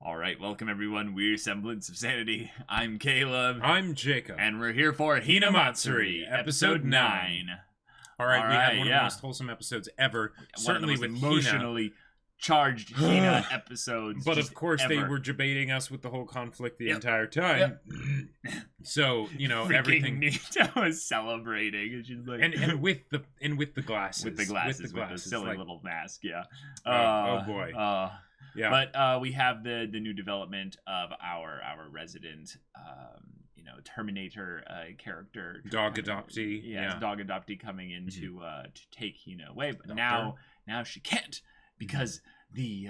All right, welcome everyone. We're Semblance of Sanity. I'm Caleb. I'm Jacob. And we're here for Hinamatsuri, episode 9. All right, we had one of the most wholesome episodes ever. Certainly with emotionally charged Hina episodes. But of course, they were debating us with the whole conflict the entire time. So, you know, everything. Nita was celebrating, and she's like, and with the glasses, with the silly like, little mask, yeah. Oh boy. Yeah. But we have the new development of our resident, Terminator character, dog adoptee. Yeah, dog adoptee coming in to take Hina away. But now she can't because the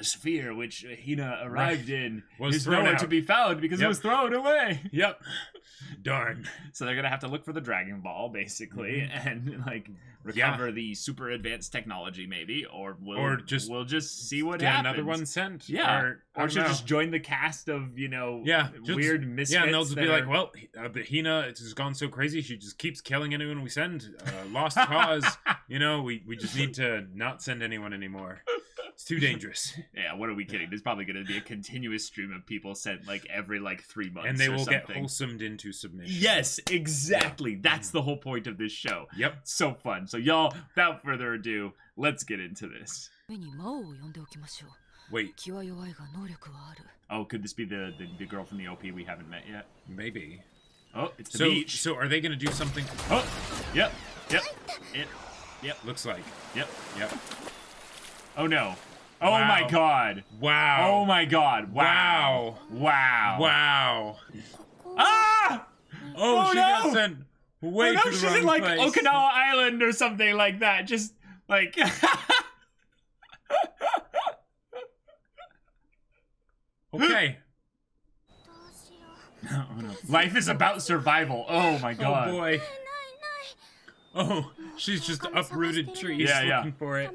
sphere which Hina arrived in is nowhere to be found because it was thrown away. Yep. Darn. So they're gonna have to look for the Dragon Ball basically and like recover the super advanced technology maybe, or we'll just see what happens. Another one sent. Yeah. Or she'll just join the cast of weird misfits. Yeah, and they'll just be like, well, Hina has gone so crazy she just keeps killing anyone we send. Lost cause. We just need to not send anyone anymore. It's too dangerous. Yeah, what are we kidding? There's probably going to be a continuous stream of people sent every 3 months. And they will get wholesomed into submission. Yes, exactly. That's the whole point of this show. Yep. So fun. So y'all, without further ado, let's get into this. Wait. Oh, could this be the girl from the OP we haven't met yet? Maybe. Oh, it's the beach. So are they going to do something? Oh, yep. Yep. Looks like. Yep. Yep. Oh no. Oh my god. Wow. Oh my god. Wow. Wow. Wow. Ah! Oh, she got sent way to the she's wrong in place. Okinawa Island or something like that. Just like Okay. Oh, no. Life is about survival. Oh my god. Oh boy. Oh, she's just uprooted trees looking for it.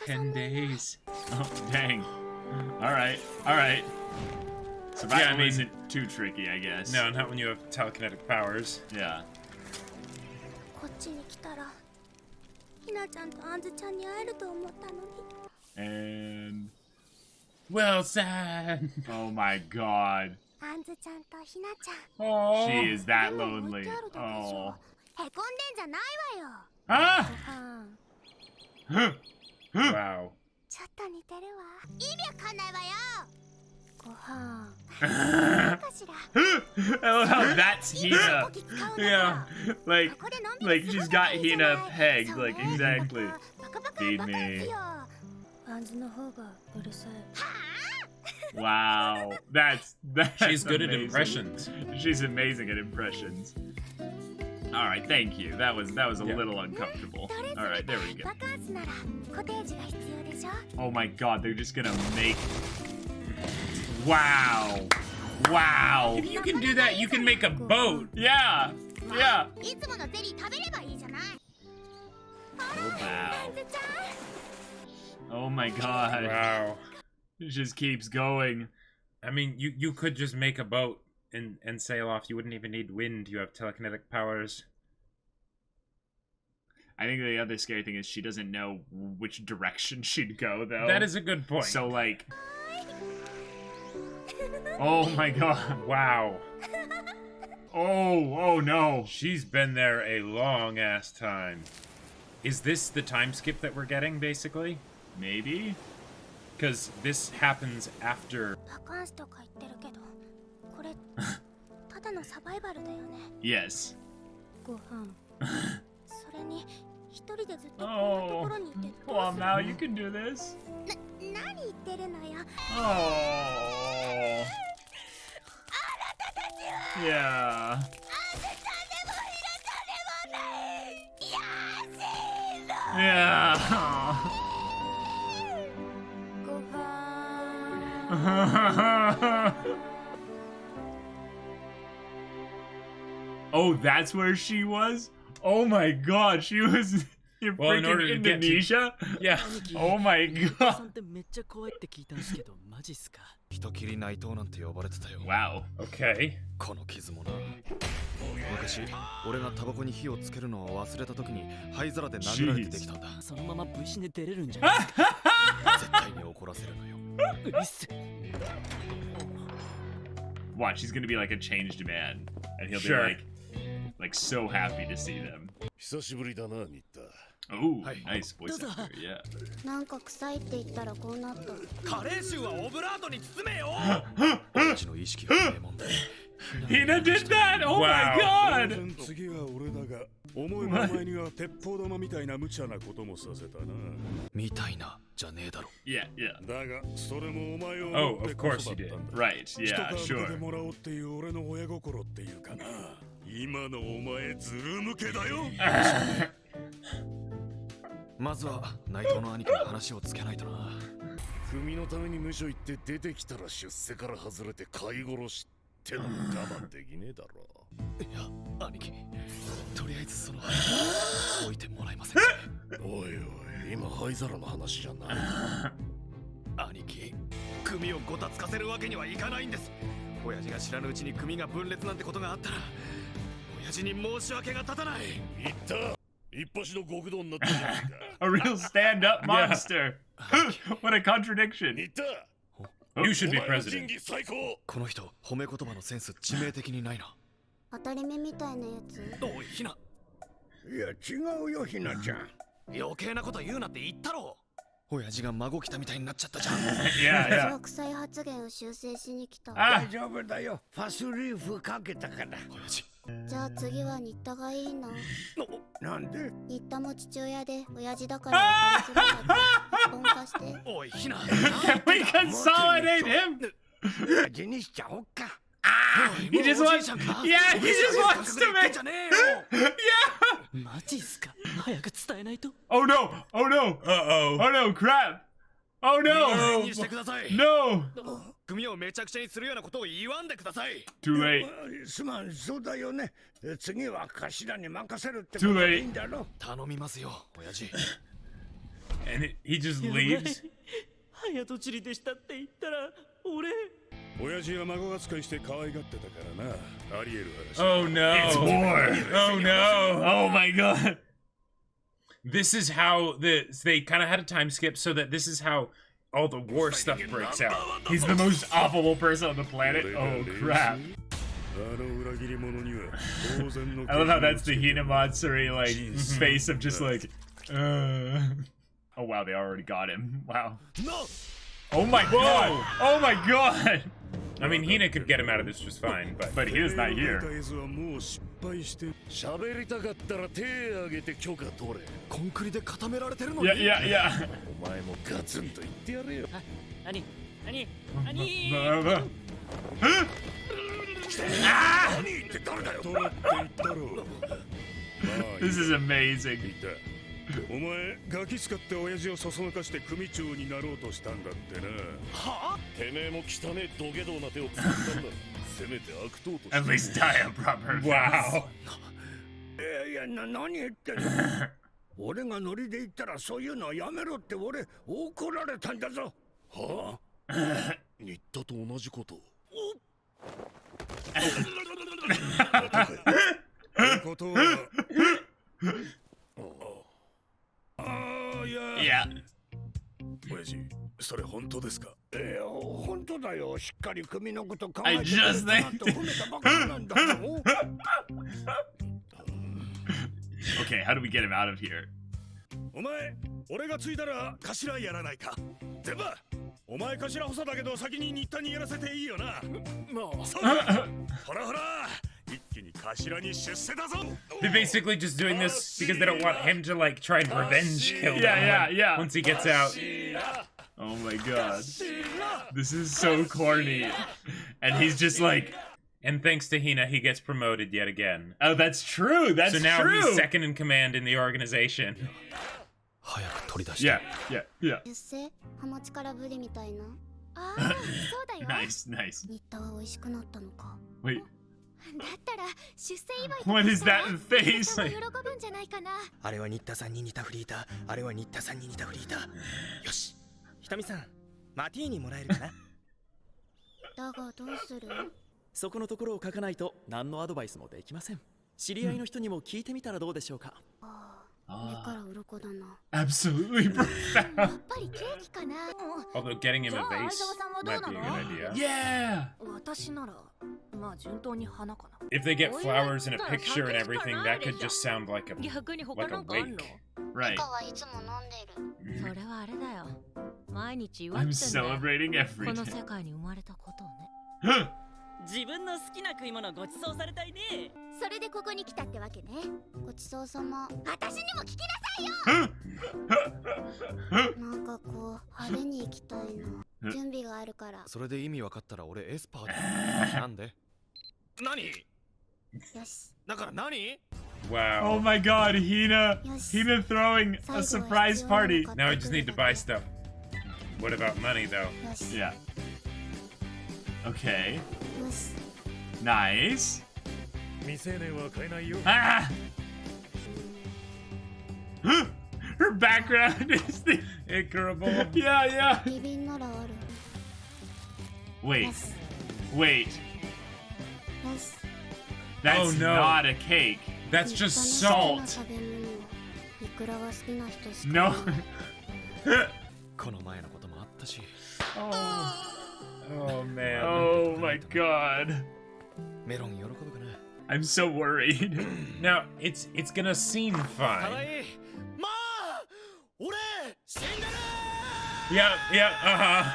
10 days. Oh, dang. Alright. Survival isn't too tricky, I guess. No, not when you have telekinetic powers. Yeah. And... Wilson! Oh my god. Oh. She is that lonely. Oh. Ah! Wow. Oh, that's Hina. Yeah. Like she's got Hina pegged, exactly. Feed me. Wow. That's She's good amazing. at impressions. She's amazing at impressions. Alright, thank you. That was a little uncomfortable. Alright, there we go. Oh my god, they're just gonna make... Wow. Wow. If you can do that, you can make a boat. Yeah. Yeah. Oh, wow. Oh my god. Wow. It just keeps going. I mean, you could just make a boat and sail off. You wouldn't even need wind. You have telekinetic powers. I think the other scary thing is she doesn't know which direction she'd go, though. That is a good point. So, oh my god. Wow. Oh no. She's been there a long-ass time. Is this the time skip that we're getting, basically? Maybe? Because this happens after... Yes. Oh, come on now, you can do this. Oh. Yeah. Yeah. Oh, that's where she was? Oh my god, she was in freaking Indonesia? Yeah. Oh my god. Wow. Okay. 昔俺がタバコに火をつけるのを忘れた時に灰皿で殴られてできたんだ。そのまま V シネ出れるんじゃないですか。絶対に怒らせるのよ。うっせ。 Watch, he's gonna be like a changed man, and he'll Sure. be like so happy to see them. 久しぶりだな、新田。 Oh, Hey. nice voice actor, yeah. なんか臭いって言ったらこうなった。カレー臭はオブラートに包めよ。親父の意識がねえもんで。 Hina did that! Oh my god! 当然次は俺だが、思えばお前には鉄砲玉みたいな無茶なこともさせたな。みたいなじゃねえだろ。 Yeah, yeah. だが、それもお前を Oh, 思って of こ course そ you だった did. んだ。 Right, 一 yeah, 皮受けて sure. もらおうっていう俺の親心っていうかな。今のお前ずる向けだよ。まずは内藤の兄貴の話をつけないとな。組のために無所行って出てきたら出世から外れて飼い殺しってのも我慢できねえだろ。いや、兄貴、とりあえずその置いてもらえませんか。おいおい、今灰皿の話じゃない。兄貴、組をごたつかせるわけにはいかないんです。親父が知らぬうちに組が分裂なんてことがあったら、親父に申し訳が立たない。言った一発の極道になったじゃないか。 A real stand-up Yeah. monster. What a contradiction. 言った You should be お前は仁 president. 義最高。この人、褒め言葉のセンス致命的にないな。当たり目みたいなやつ。おい、ひな。いや違うよひなちゃん。余計なこと言うなって言ったろ。親父が孫来たみたいになっちゃったじゃん。Yeah, yeah. そう臭い発言を修正しに来た。 Ah, 大丈夫だよ。ファスリーフかけたから。親父。じゃあ次は新田がいいな。なんで？新田も父親で親父だから分かりづらいから一本化して。おい、ひな。 can we consolidate him? 味にしちゃおっか。 He just wants, yeah, he just wants to make, じゃねえよ。 yeah. マジっすか。早く伝えないと。 Oh no, oh no, Uh-oh. oh no, crap. Oh いい no, にしてください。 no. 組をめちゃくちゃにするようなことを言わんでください。 Too late, すまん、そうだよね。次は頭に任せるってこ Too と late. でいいんだろ。頼みますよ、親父。 And he just やばい leaves. 早とちりでしたって言ったら俺。親父は孫扱いして可愛がってたからな。ありえる話。 Oh no. It's war. Oh no. Oh my god. This is how they kind of had a time skip so that this is how all the war stuff breaks out. He's the most awful person on the planet. Oh crap. あの裏切り者には当然の I love how that's the Hinamatsuri like face of just like Oh wow, they already got him. Wow. Oh my god. Oh my god. I mean, Hina could get him out of this just fine, but But Hina's not 映 here. 像はもう失敗して喋りたかったら手挙げて許可取れ。コンクリで固められてるのに。 Yeah, yeah, yeah. お前もガツンと言ってやれよ。兄兄 Ah! 何って誰だよ。取れって言ったろ。まあ This is amazing. 言ったお前ガキ使って親父をそそのかして組長になろうとしたんだってな。はあ？てめえも汚ねえ土下座な手を使ったんだ。せめて悪党として。 At least die a proper. wow. いや何言ってんの。俺がノリで言ったらそういうのはやめろって俺怒られたんだぞ。はあ新田と同じこと。ってことは。いや。 Yeah. 親父、それ本当ですか。本当だよ。しっかり組のこと考 I えて just くれたなと褒めたばかりなんだよ。 Okay, how do we get him out of here? お前、俺が継いだら頭やらないか。全部。お前頭補佐だけど先に新田にやらせていいよな。もう。そうだ。ほらほら。一気に頭に出世だぞ。 They're basically just doing this because they don't want him to like try and revenge kill them Yeah, yeah. once he gets out. Oh my god. This is so corny. And he's just like, And thanks to Hina, he gets promoted yet again. oh, that's true. That's So now true. he's second in command in the organization. 早く取り出して。 Yeah, yeah, yeah. 出世ハマチからブリみたいな。ああ、そうだよ。 Nice, nice. 新田は美味しくなったのか。 Wait, だったら出世祝いとか what is that さ face? さんも喜ぶんじゃないかな。あれは新田さんに似たフリーター、あれは新田さんに似たフリーター。よし、ひとみさん、マティーニもらえるかな。だがどうする？そこのところを書かないと何のアドバイスもできません。知り合いの人にも聞いてみたらどうでしょうか。Absolutely profound. やっぱりケーキかな。 Although getting him a vase might be a good idea. Yeah. 私ならまあ順当に花かな。 If they get flowers and a picture and everything, that could just sound like a 逆に他 like a なんかあんの？ Right. はいつも飲んでる。それはあれだよ。毎日祝 I'm ってんだよ。 celebrating こ every の day. 世界に生まれたことをね。自分の好きな食い物ごちそうされたいね。それでここに来たってわけね。ごちそうさま。私にも聞きなさいよ。なんかこう派手に行きたいな。準備があるから。それで意味分かったら俺エスパーだ。なんで？何？よし。だから何？ wow. Oh my god, Hina throwing a surprise party. Now we just need to buy stuff. What about money though? よし。 Yeah. Okay. よし。 Nice. 未成年は買えないよ。 Ah! Her background is the Incurable. Yeah, yeah. 機敏ならある。 Wait. よし。 Wait. よし。 That's Oh, no. not a cake. That's just 立派な salt. 食べ物。いくらが好きな人しかい No. ない。この前のこともあったし。 Oh man. Oh my god. メロン喜ぶかな。 I'm so worried. Now it's gonna seem かわ fine. いい。まあ、俺死んでる。 Yeah, yeah,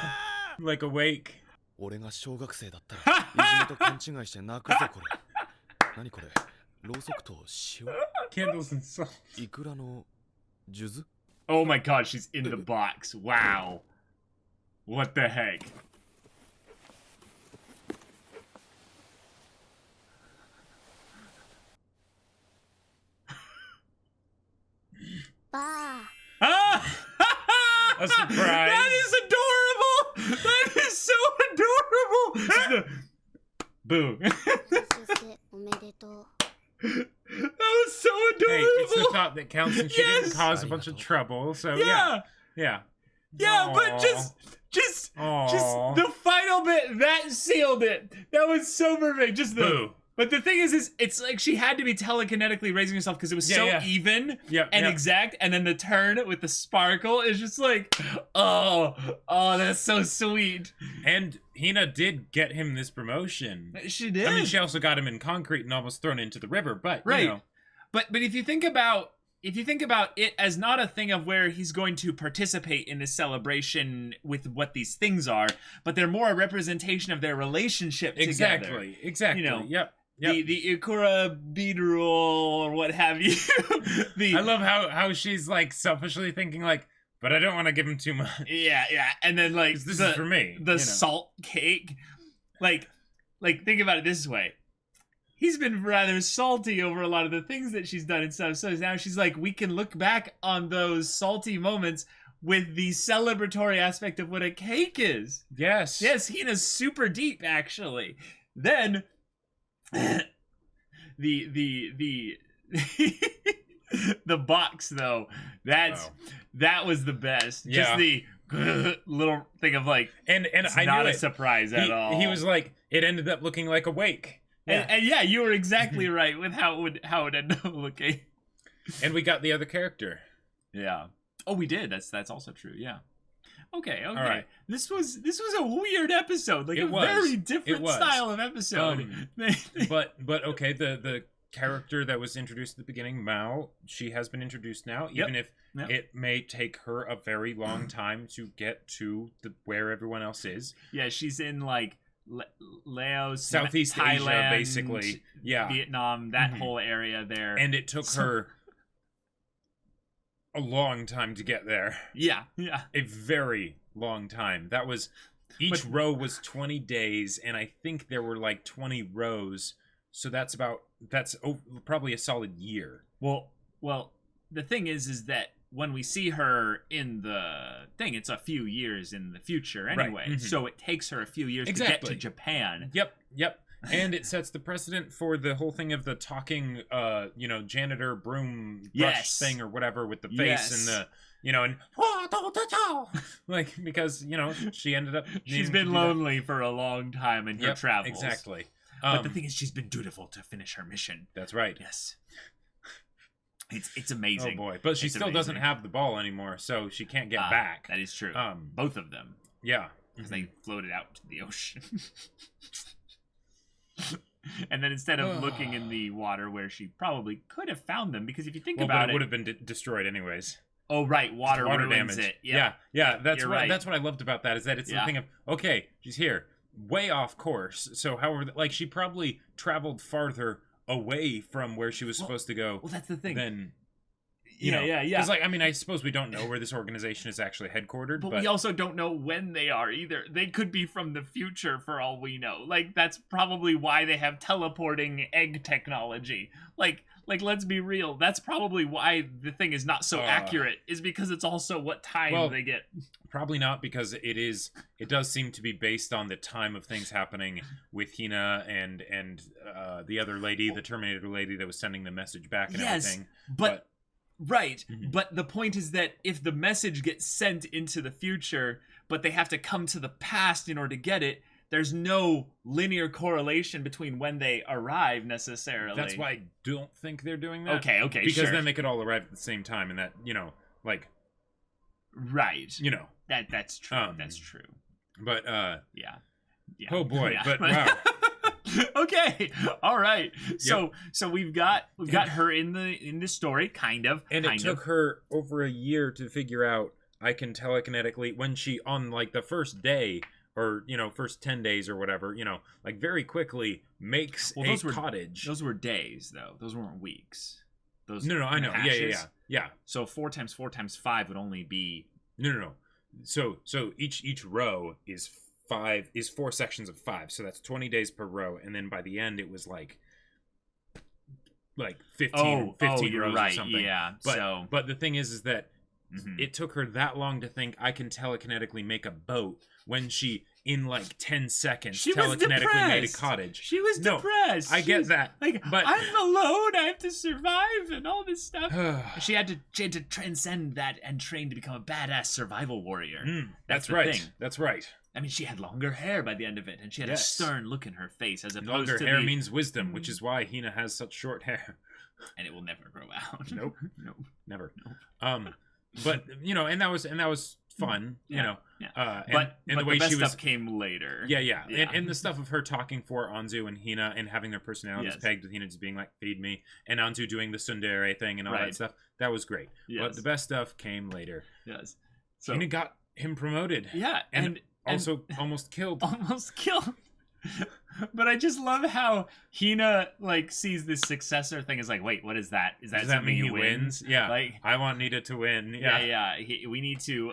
Like awake. 俺が小学生だったらいじめと勘違いして泣くぞこれ。何これ？ろうそくと塩？ Candles and salt. いくらの数珠？ Oh my god, she's in the box. Wow. What the heck? Bah. Ah! A surprise. That is adorable! That is so adorable! Just the- Boo. 出世おめでとう。 That was so Hey, it's the adorable! thought that counts, and she didn't Yes! cause a bunch of trouble. So Yeah! yeah. Yeah, but Aw. just Aw. the final bit, that sealed it. That was so perfect. Just the Boo. But the thing is it's like she had to be telekinetically raising herself because it was so even Yep, and yep. exact, and then the turn with the sparkle is just like, oh, that's so sweet. And Hina did get him this promotion. She did. I mean, she also got him in concrete and almost thrown into the river. But Right. you know, But if you think about it as not a thing of where he's going to participate in this celebration with what these things are, but they're more a representation of their relationship together. Exactly. You know, Yep. The Ikura bead rule or what have you. I love how she's like selfishly thinking like, but I don't want to give him too much. Yeah, and then like 'Cause this is for me. The you know. salt cake, like think about it this way. He's been rather salty over a lot of the things that she's done and stuff. So now she's like, we can look back on those salty moments with the celebratory aspect of what a cake is. Yes. Yes, Hina's super deep actually. Then the the box though, that was the best. Yeah. Just the little thing of like, And it's I not knew a it. surprise at all. He was like, it ended up looking like a wake. Yeah. And yeah, you were exactly right with how it ended up looking. And we got the other character. Yeah. Oh, we did. That's also true. Yeah. Okay. All right. This was a weird episode. Like It a was. very It different was. style of episode. But okay, the character that was introduced at the beginning, Mao, she has been introduced now, even if it may take her a very long time to get to where everyone else is. Yeah, she's in like Laos, Southeast Thailand, Asia, basically. Yeah. Vietnam, that Mhm. whole area there. And it took her a long time to get there. Yeah. A very long time. That was each row was 20 days, and I think there were like 20 rows. So that's probably a solid year. Well, the thing is that when we see her in the thing, it's a few years in the future anyway. Right. Mhm. So it takes her a few years to get to Japan. Yep. And it sets the precedent for the whole thing of the talking, janitor broom brush thing or whatever with the face and the, and like, because, she ended up. She's been lonely for a long time in her travels. Exactly. But the thing is, she's been dutiful to finish her mission. That's right. Yes. It's amazing. Oh boy, but she It's still doesn't amazing. have the ball anymore, so she can't get back. That is true. Both of them. Yeah. Because they floated out to the ocean. And then instead of looking in the water where she probably could have found them, because if you think about but it would have been destroyed anyways. Oh right, water ruins damage. it. Yep. Yeah. That's You're what right. that's what I loved about that is that it's the thing of okay, she's here, way off course. So however, like she probably traveled farther away from where she was supposed to go. Well, that's the thing. Then. Yeah. Because, like, I mean, I suppose we don't know where this organization is actually headquartered, but we also don't know when they are either. They could be from the future for all we know. Like, that's probably why they have teleporting egg technology. Like let's be real. That's probably why the thing is not so accurate, is because it's also what time they get. Probably not, because it does seem to be based on the time of things happening with Hina and the other lady, the Terminator lady that was sending the message back and everything. But right, but the point is that if the message gets sent into the future, but they have to come to the past in order to get it, there's no linear correlation between when they arrive necessarily. That's why I don't think they're doing that. Okay, because then they could all arrive at the same time, and that right. That's true. That's true. But yeah. Oh boy, yeah. but wow. Okay, all right. So we've got her in the story, kind of, and it took her over a year to figure out. I can telekinetically when she on like the first day or first 10 days or whatever, like very quickly makes cottage. Those were days though. Those weren't weeks. Those no, I know. Hashes. Yeah. So 4 times 4 times 5 would only be no. So each row is 4 sections of 5, so that's 20 days per row, and then by the end it was like 15 you're rows right. or something. Yeah. But the thing is that it took her that long to think I can telekinetically make a boat when she in like 10 seconds telekinetically made a cottage. She was depressed. I get that. But I'm alone. I have to survive and all this stuff. she had to transcend that and train to become a badass survival warrior. That's the right. thing. That's right. I mean, she had longer hair by the end of it, and she had a stern look in her face, as opposed longer to hair means wisdom, which is why Hina has such short hair, and it will never grow out. Nope, never. Nope. But and that was fun. Yeah. But the way best she was stuff came later. Yeah. And the stuff of her talking for Anzu and Hina and having their personalities pegged with Hina just being like, feed me, and Anzu doing the tsundere thing and all that stuff. That was great. Yes. But the best stuff came later. Yes. So Hina got him promoted. Yeah, and also almost killed. But I just love how Hina sees this successor thing as like, wait, what is that? Does that mean he wins? Yeah. Like, I want Nita to win. Yeah. We need to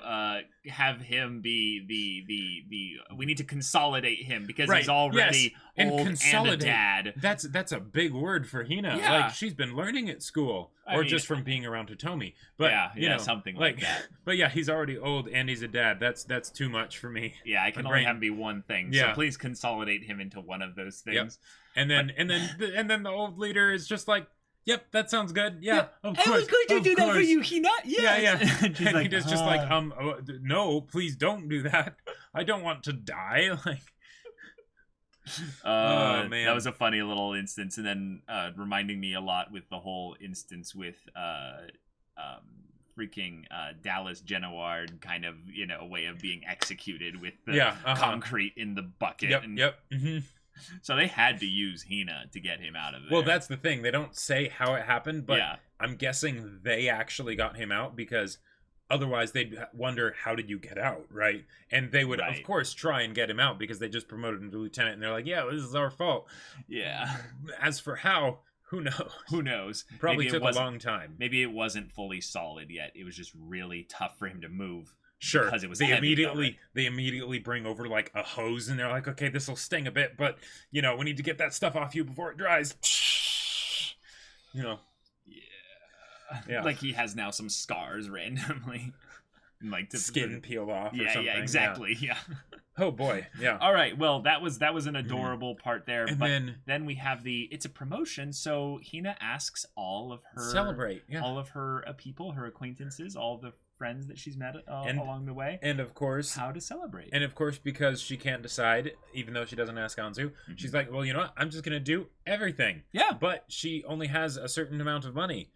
have him be the we need to consolidate him because he's already old and a dad. That's a big word for Hina. Yeah. Like, she's been learning at school. Or just from being around Hitomi. But something like that. But yeah, he's already old and he's a dad. That's too much for me. Yeah, I can only have him be one thing. Yeah. So please consolidate him into one of those things. Yep. And then the old leader is just like, yep, that sounds good. Yeah, of course. I was going to do that for you, Hina. Yes. Yeah. And and he's just like, no, please don't do that. I don't want to die. Man, that was a funny little instance, and then reminding me a lot with the whole instance with freaking Dallas Genoward, kind of a way of being executed with the concrete in the bucket. Yep. So they had to use Hina to get him out of there. Well, that's the thing. They don't say how it happened, but I'm guessing they actually got him out because otherwise they'd wonder, how did you get out, right? And they would, of course, try and get him out because they just promoted him to lieutenant, and they're like, yeah, this is our fault. Yeah. As for how, who knows? Who knows? Probably took a long time. Maybe it wasn't fully solid yet. It was just really tough for him to move. Sure. Because it was they immediately bring over like a hose, and they're like, okay, this will sting a bit, but we need to get that stuff off you before it dries. Yeah. Like he has now some scars randomly. Like skin peel off or something. Yeah, exactly. Yeah. Oh boy. Yeah. All right. Well, that was an adorable part there. And but then we have it's a promotion, so Hina asks all of her celebrate. Yeah. All of her people, her acquaintances, all the friends that she's met along the way, and of course how to celebrate. And of course, because she can't decide, even though she doesn't ask Anzu, she's like, well, you know what? I'm just gonna do everything. Yeah. But she only has a certain amount of money.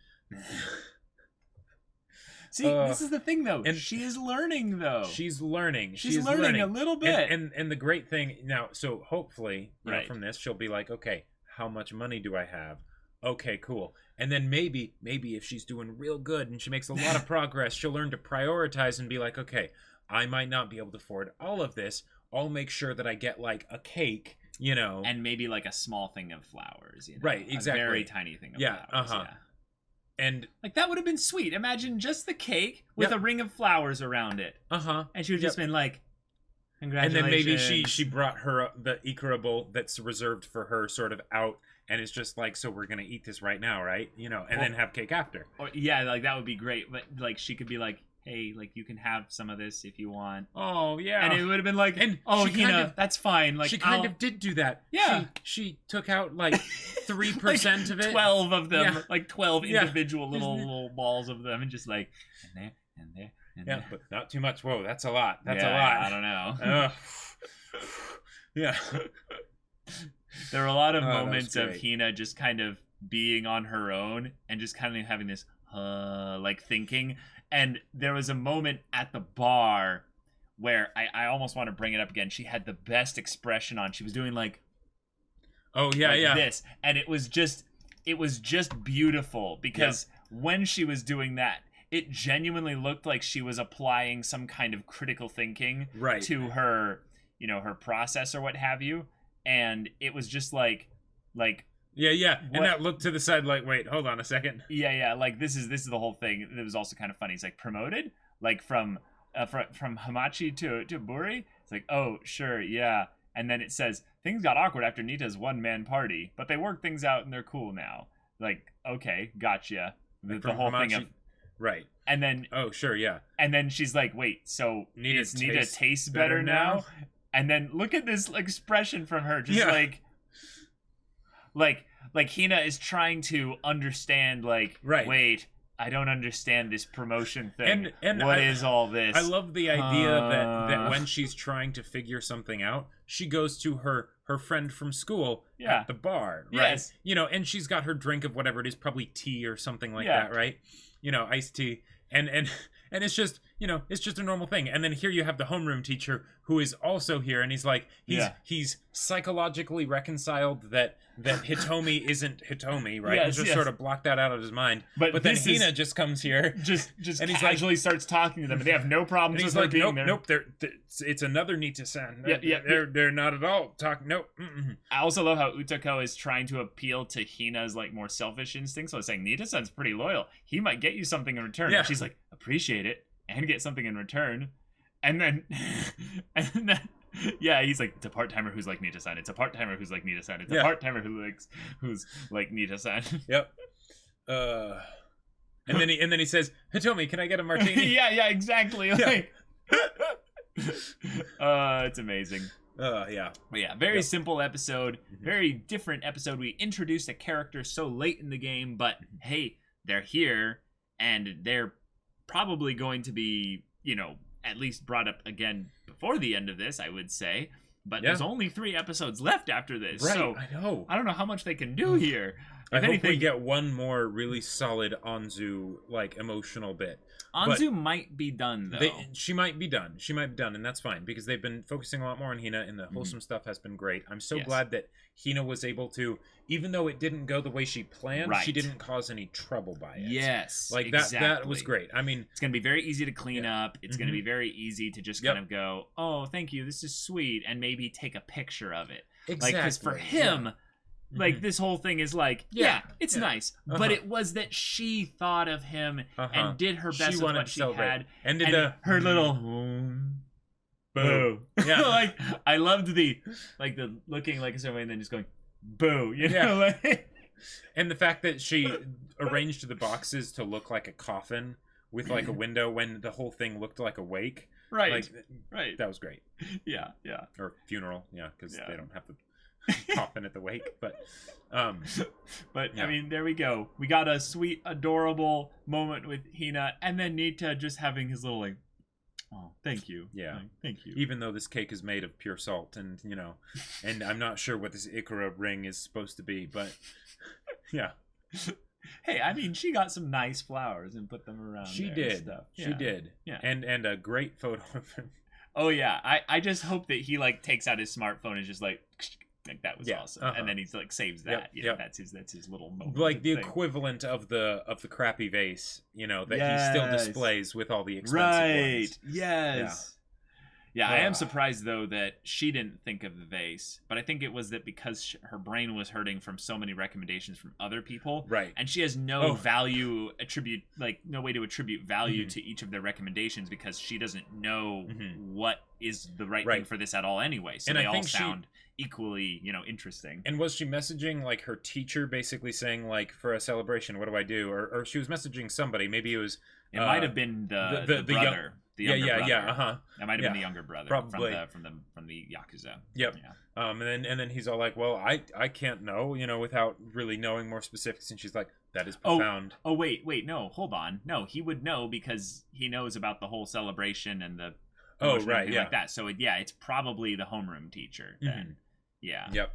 See, this is the thing, though. And she is learning, though. She's learning. She's learning a little bit. And the great thing now, so hopefully, you know, from this, she'll be like, okay, how much money do I have? Okay, cool. And then maybe if she's doing real good and she makes a lot of progress, she'll learn to prioritize and be like, okay, I might not be able to afford all of this. I'll make sure that I get like a cake, you know, and maybe like a small thing of flowers, you know? Right, exactly. A very tiny thing of flowers. Yeah. And like that would have been sweet. Imagine just the cake with a ring of flowers around it. And she would have just been like, congratulations. And then maybe she brought her the Ikura bowl that's reserved for her sort of out, and it's just like, so we're gonna eat this right now, right? You know, and then have cake after. Or, yeah, like that would be great. But like she could be like, hey, like you can have some of this if you want. Oh yeah. And it would have been like, and that's fine. Like she kind of did do that. Yeah. She took out like 3% of it. 12 of them, like 12 individual little balls of them, and just like, and there. Yeah, but not too much. Whoa, that's a lot. That's a lot. I don't know. Yeah. There are a lot of moments of Hina just kind of being on her own and just kind of having this like thinking. And there was a moment at the bar where I almost want to bring it up again. She had the best expression on. She was doing like, this, and it was just beautiful because when she was doing that, it genuinely looked like she was applying some kind of critical thinking to her, you know, her process or what have you. And it was just like and that look to the side like, wait, hold on a second. Like this is the whole thing. It was also kind of funny. It's like promoted, like from Hamachi to Buri. It's like, oh sure, yeah. And then it says things got awkward after Nita's one-man party, but they worked things out and they're cool now. Like, okay, gotcha. The whole Hamachi, thing of right. And then oh sure, yeah. And then she's like, wait, so Nita tastes better now? And then look at this expression from her, just like Hina is trying to understand, like, wait, I don't understand this promotion thing. And what is all this? I love the idea that when she's trying to figure something out, she goes to her friend from school at the bar, right? Yes. You know, and she's got her drink of whatever it is, probably tea or something like that, right? You know, iced tea. And it's just, you know, it's just a normal thing. And then here you have the homeroom teacher who is also here, and he's like, he's psychologically reconciled that Hitomi isn't Hitomi, right? He's just sort of blocked that out of his mind. But then Hina just comes here, just and he casually starts talking to them, and they have no problems with her being there. Nope, it's another Nita-san. They're not at all talking. Nope. I also love how Utako is trying to appeal to Hina's like more selfish instincts. So I was saying, Nita-san's pretty loyal. He might get you something in return. Yeah. And she's like, appreciate it and get something in return. And then he's like, it's a part-timer who's like Nita-san. It's a part-timer who's like Nita-san. It's a part-timer who's like Nita-san. Yep. And then he says, Hitomi, can I get a martini? yeah, exactly. Like, it's amazing. But very simple episode. Very different episode. We introduced a character so late in the game, but hey, they're here, and they're probably going to be, you know, at least brought up again before the end of this, I would say. But there's only 3 episodes left after this. Right, so I know. I don't know how much they can do here. I hope we get one more really solid Anzu, like, emotional bit. Anzu might be done, though. She might be done. And that's fine, because they've been focusing a lot more on Hina, and the wholesome stuff has been great. I'm so glad that Hina was able to, even though it didn't go the way she planned, she didn't cause any trouble by it. Yes, like that was great. I mean, it's gonna be very easy to clean up. It's gonna be very easy to just kind of go, oh, thank you, this is sweet, and maybe take a picture of it. Exactly. Like, because for him, like, this whole thing is like, it's nice, but it was that she thought of him and did her best with what she had, and did her little boo. Yeah, like, I loved the looking like a certain way and then just going boo. You know, like, and the fact that she arranged the boxes to look like a coffin with like a window when the whole thing looked like a wake. Right. That was great. Yeah. Or funeral, because they don't have the coffin at the wake, but I mean, there we go. We got a sweet, adorable moment with Hina, and then Nita just having his little like, oh, thank you. Yeah, like, thank you. Even though this cake is made of pure salt, and and I'm not sure what this Ikura ring is supposed to be, but yeah. Hey, I mean, she got some nice flowers and put them around. She there did. And stuff. She did. Yeah. And a great photo of him. Oh yeah. I just hope that he like takes out his smartphone and just like that was awesome, and then he's like saves that. That's his little moment. Like the equivalent of the crappy vase, you know, that he still displays with all the expensive ones. Yes. Yeah, I am surprised though that she didn't think of the vase, but I think it was that because her brain was hurting from so many recommendations from other people, right? And she has no no way to attribute value to each of their recommendations because she doesn't know what is the right thing for this at all anyway. So they all sound equally, interesting. And was she messaging like her teacher, basically saying like, for a celebration, what do I do? Or she was messaging somebody. Maybe it was. It might have been the brother. The younger brother. That might have been the younger brother, probably from the Yakuza. Yep. Yeah. And then he's all like, "Well, I can't know, without really knowing more specifics." And she's like, "That is profound." Oh, wait, no, hold on, no, he would know because he knows about the whole celebration and the like that. So it's probably the homeroom teacher then. Yeah. Yep.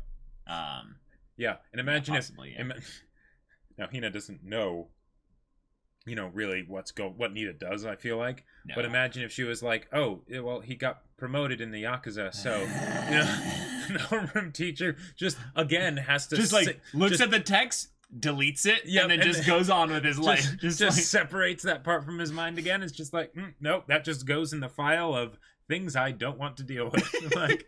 Yeah, and imagine possibly, now Hina doesn't know. Really what Nita does, I feel like. No. But imagine if she was like, oh, well, he got promoted in the Yakuza, so, the homeroom teacher just, again, has to... looks at the text, deletes it, and then just goes on with his life. Just separates that part from his mind again. It's just like, nope, that just goes in the file of things I don't want to deal with.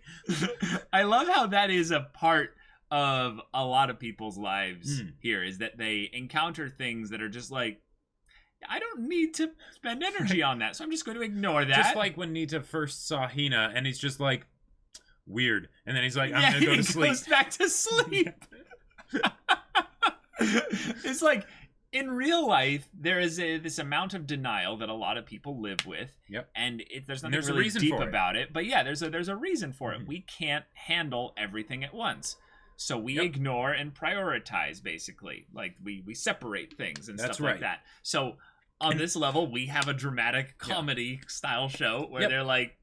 I love how that is a part of a lot of people's lives here, is that they encounter things that are just like, I don't need to spend energy on that, so I'm just going to ignore that. Just like when Nita first saw Hina, and he's just like, weird. And then he's like, I'm going to go to sleep. He goes back to sleep. It's like, in real life, there is this amount of denial that a lot of people live with. Yep. And there's nothing really deep about it. But yeah, there's a reason for it. We can't handle everything at once. So we ignore and prioritize, basically. Like, we separate things and stuff like that. So on this level, we have a dramatic comedy style show where they're like,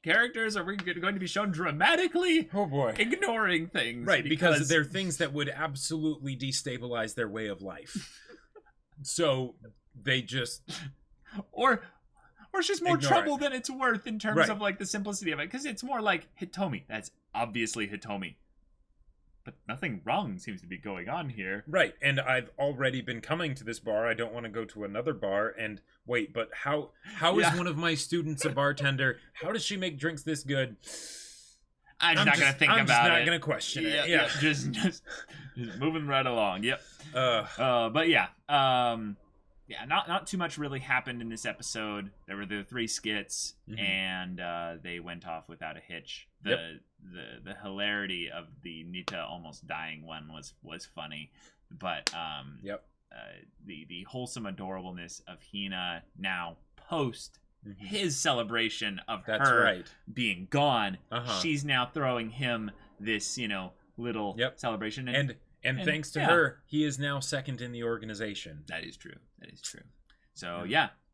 characters are going to be shown dramatically ignoring things. Right, because they're things that would absolutely destabilize their way of life. So they just... Or it's just more trouble than it's worth in terms of, like, the simplicity of it. Because it's more like Hitomi. That's obviously Hitomi. But nothing wrong seems to be going on here. Right, and I've already been coming to this bar. I don't want to go to another bar. And wait, but how is one of my students a bartender? How does she make drinks this good? I'm not going to think about it. I'm just not going to question it. Yeah. Just moving right along. Yep. But not too much really happened in this episode. There were the 3 skits, and they went off without a hitch. The hilarity of the Nita almost dying one was funny, but the wholesome adorableness of Hina now post his celebration of her being gone, she's now throwing him this little celebration, and thanks to her, he is now second in the organization. That is true. So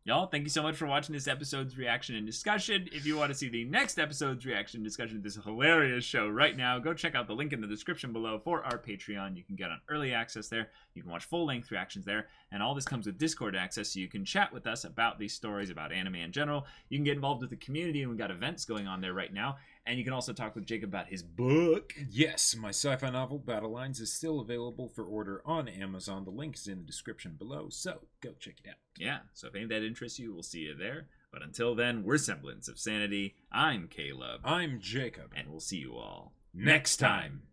y'all, thank you so much for watching this episode's reaction and discussion. If you want to see the next episode's reaction and discussion of this hilarious show right now, go check out the link in the description below for our Patreon. You can get on early access there. You can watch full-length reactions there. And all this comes with Discord access, so you can chat with us about these stories, about anime in general. You can get involved with the community, and we've got events going on there right now. And you can also talk with Jacob about his book. Yes, my sci-fi novel, Battle Lines, is still available for order on Amazon. The link is in the description below, so go check it out. Yeah, so if any of that interests you, we'll see you there. But until then, we're Semblance of Sanity. I'm Caleb. I'm Jacob. And we'll see you all next time.